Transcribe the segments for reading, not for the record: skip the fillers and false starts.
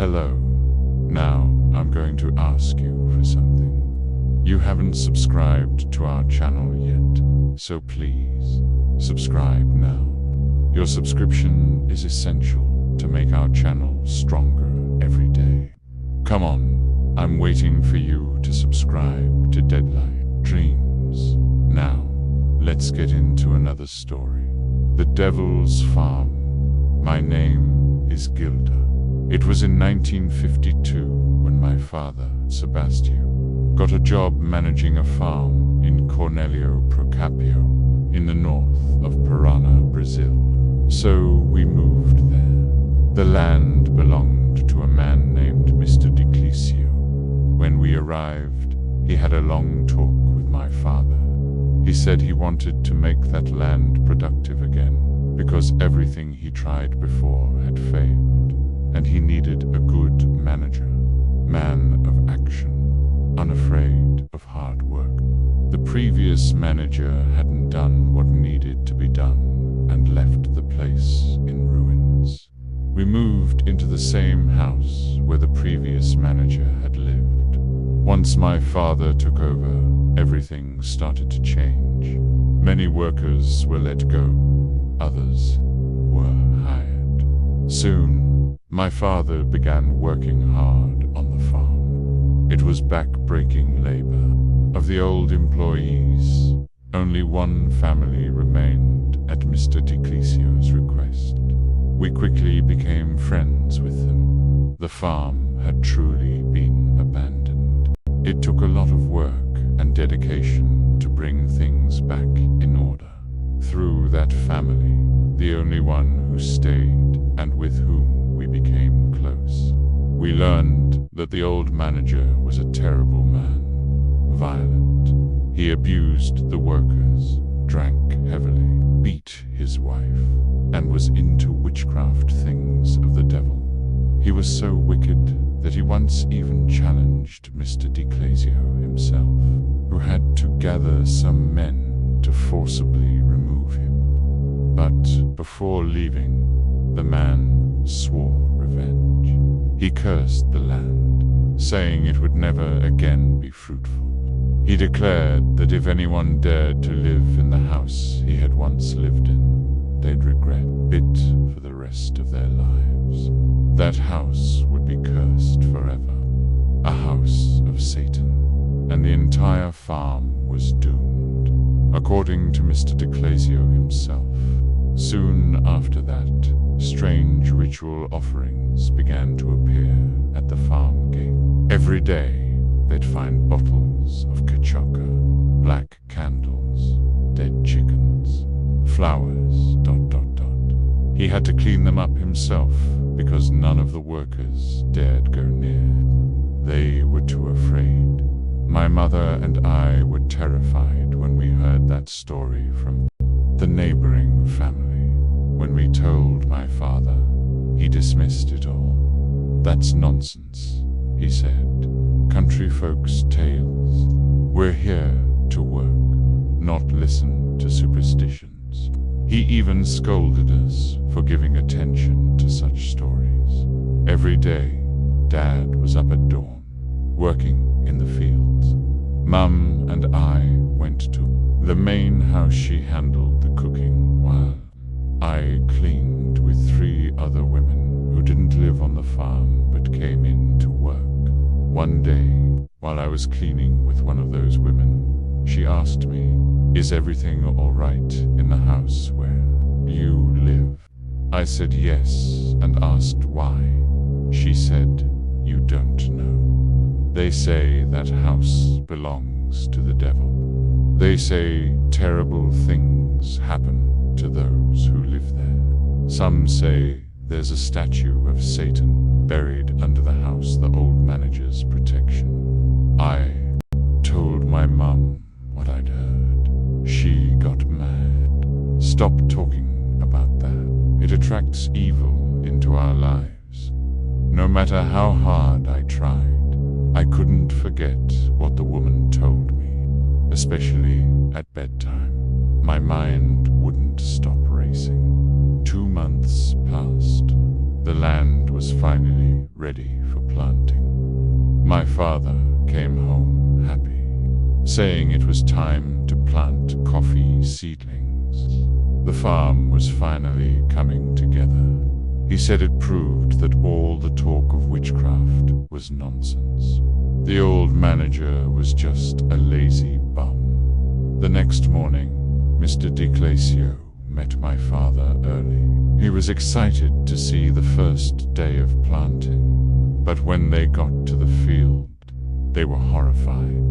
Hello. Now, I'm going to ask you for something. You haven't subscribed to our channel yet, so please, subscribe now. Your subscription is essential to make our channel stronger every day. Come on, I'm waiting for you to subscribe to Deadlight Dreams. Now, let's get into another story. The Devil's Farm. My name is Gilda. It was in 1952 when my father, Sebastian, got a job managing a farm in Cornelio Procapio, in the north of Parana, Brazil. So we moved there. The land belonged to a man named Mr. Declisio. When we arrived, he had a long talk with my father. He said he wanted to make that land productive again, because everything he tried before had failed, and he needed a good manager, man of action, unafraid of hard work. The previous manager hadn't done what needed to be done and left the place in ruins. We moved into the same house where the previous manager had lived. Once my father took over, everything started to change. Many workers were let go, others were hired. Soon, my father began working hard on the farm. It was back-breaking labor. Of the old employees, only one family remained at Mr. Declisio's request. We quickly became friends with them. The farm had truly been abandoned. It took a lot of work and dedication to bring things back in order. Through that family, the only one who stayed and with whom we became close. We learned that the old manager was a terrible man, violent. He abused the workers, drank heavily, beat his wife, and was into witchcraft things of the devil. He was so wicked that he once even challenged Mr. Declisio himself, who had to gather some men to forcibly remove him. But before leaving, the man swore revenge. He cursed the land, saying it would never again be fruitful. He declared that if anyone dared to live in the house he had once lived in, they'd regret it for the rest of their lives. That house would be cursed forever, a house of Satan, and the entire farm was doomed, according to Mr. Declisio himself. Soon after that, strange ritual offerings began to appear at the farm gate. Every day, they'd find bottles of cachaca, black candles, dead chickens, flowers, ... He had to clean them up himself because none of the workers dared go near. They were too afraid. My mother and I were terrified when we heard that story from the neighboring family. When we told my father, he dismissed it all. "That's nonsense," he said. "Country folks' tales. We're here to work, not listen to superstitions." He even scolded us for giving attention to such stories. Every day, Dad was up at dawn, working in the fields. Mum and I went to the main house. She handled the cooking while I cleaned with 3 other women who didn't live on the farm but came in to work. One day, while I was cleaning with one of those women, she asked me, "Is everything all right in the house where you live?" I said yes and asked why. She said, "You don't know. They say that house belongs to the devil. They say terrible things happen to those who live there. Some say there's a statue of Satan buried under the house, the old manager's protection." I told my mum what I'd heard. She got mad. "Stop talking about that. It attracts evil into our lives." No matter how hard I tried, I couldn't forget what the woman told me, especially at bedtime. My mind wouldn't stop racing. 2 months passed. The land was finally ready for planting. My father came home happy, saying it was time to plant coffee seedlings. The farm was finally coming together. He said it proved that all the talk of witchcraft was nonsense. The old manager was just a lazy bum. The next morning, Mr. DeClasio met my father early. He was excited to see the first day of planting, but when they got to the field, they were horrified.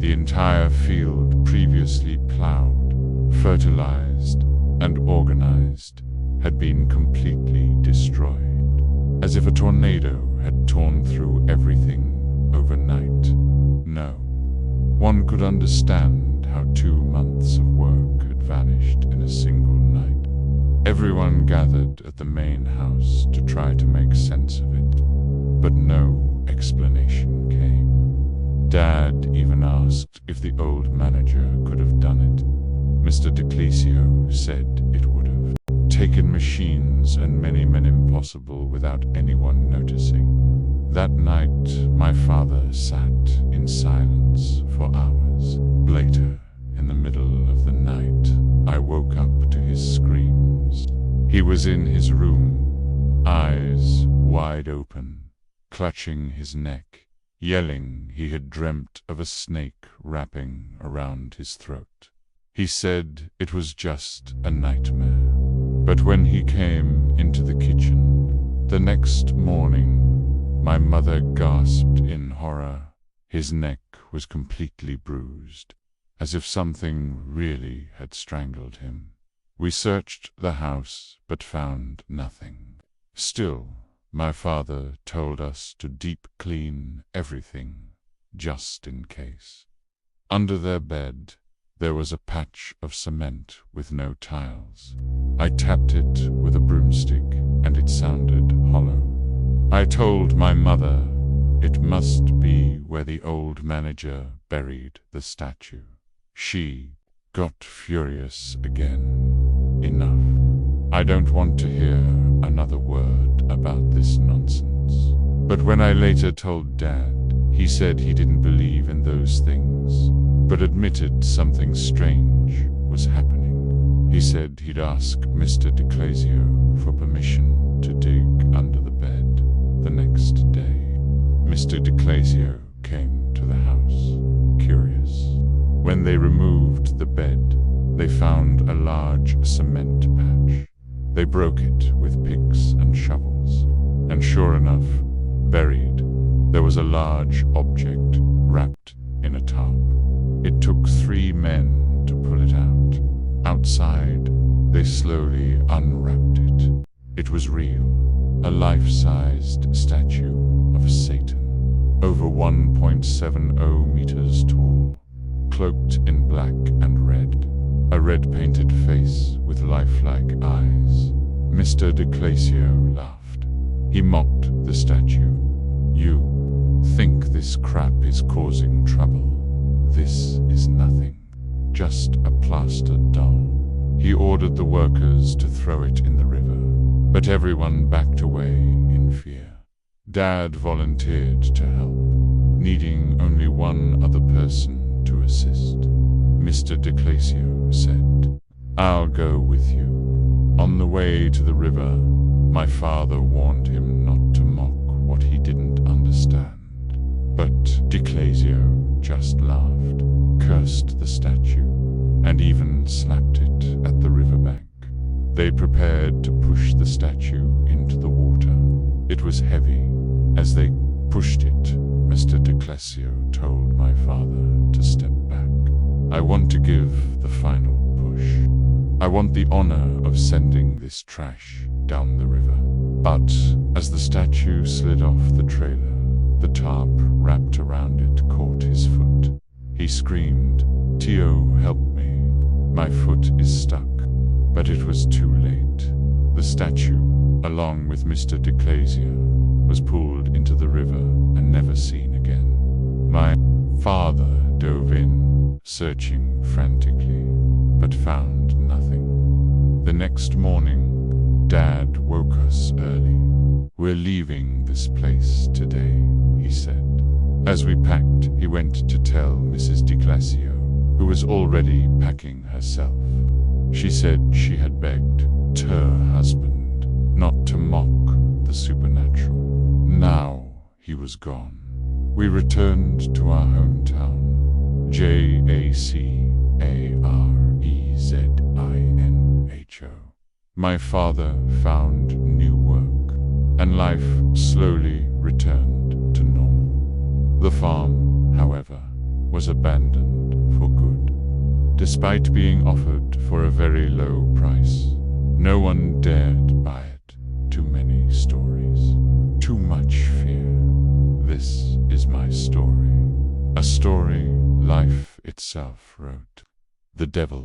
The entire field, previously plowed, fertilized, and organized, had been completely destroyed, as if a tornado had torn through everything overnight. No, one could understand how 2 months of work had vanished in a single night. Everyone gathered at the main house to try to make sense of it, but no explanation came. Dad even asked if the old manager could have done it. Mr. DeClasio said it would have taken machines and many men impossible without anyone noticing. That night, my father sat in silence for hours. Later, in the middle of the night, I woke up to his screams. He was in his room, eyes wide open, clutching his neck, yelling he had dreamt of a snake wrapping around his throat. He said it was just a nightmare. But when he came into the kitchen the next morning, my mother gasped in horror. His neck was completely bruised, as if something really had strangled him. We searched the house, but found nothing. Still, my father told us to deep clean everything, just in case. Under their bed, there was a patch of cement with no tiles. I tapped it with a broomstick, and it sounded hollow. I told my mother it must be where the old manager buried the statue. She got furious again. Enough. I don't want to hear another word about this nonsense. But when I later told Dad, he said he didn't believe in those things, but admitted something strange was happening. He said he'd ask Mr. DeClasio for permission to dig under the bed. The next day, Mr. DeClasio came to the house, curious. When they removed the bed, they found a large cement patch. They broke it with picks and shovels, and sure enough, buried, there was a large object wrapped in a tarp. It took 3 men to pull it out. Outside, they slowly unwrapped it. It was real, a life-sized statue of Satan, over 1.70 meters tall, cloaked in black and red, a red-painted face with lifelike eyes. Mr. DeClasio laughed. He mocked the statue. "You think this crap is causing trouble? This is nothing, just a plaster doll." He ordered the workers to throw it in the river, but everyone backed away in fear. Dad volunteered to help, needing only one other person to assist. Mr. DeClasio said, "I'll go with you." On the way to the river, my father warned him not to mock what he didn't understand. But DeClasio just laughed, cursed the statue, and even slapped it at the riverbank. They prepared to push the statue into the water. It was heavy. As they pushed it, Mr. DeClasio told my father to step back. "I want to give the final push. I want the honor of sending this trash down the river." But as the statue slid off the trailer, the tarp wrapped around it caught his foot. He screamed, "Tio, help me. My foot is stuck." But it was too late. The statue, along with Mr. DeClasio, was pulled into the river and never seen again. My father dove in, searching frantically, but found nothing. The next morning, Dad woke us early. "We're leaving this place today," he said. As we packed, he went to tell Mrs. de Glacio, who was already packing herself. She said she had begged her husband not to mock the supernatural. Now he was gone. We returned to our hometown, Jacarezinho. My father found new work, and life slowly returned to normal. The farm, however, was abandoned for good. Despite being offered for a very low price, no one dared buy it. Too many stories, too much fear. This is my story, a story life itself wrote. The devil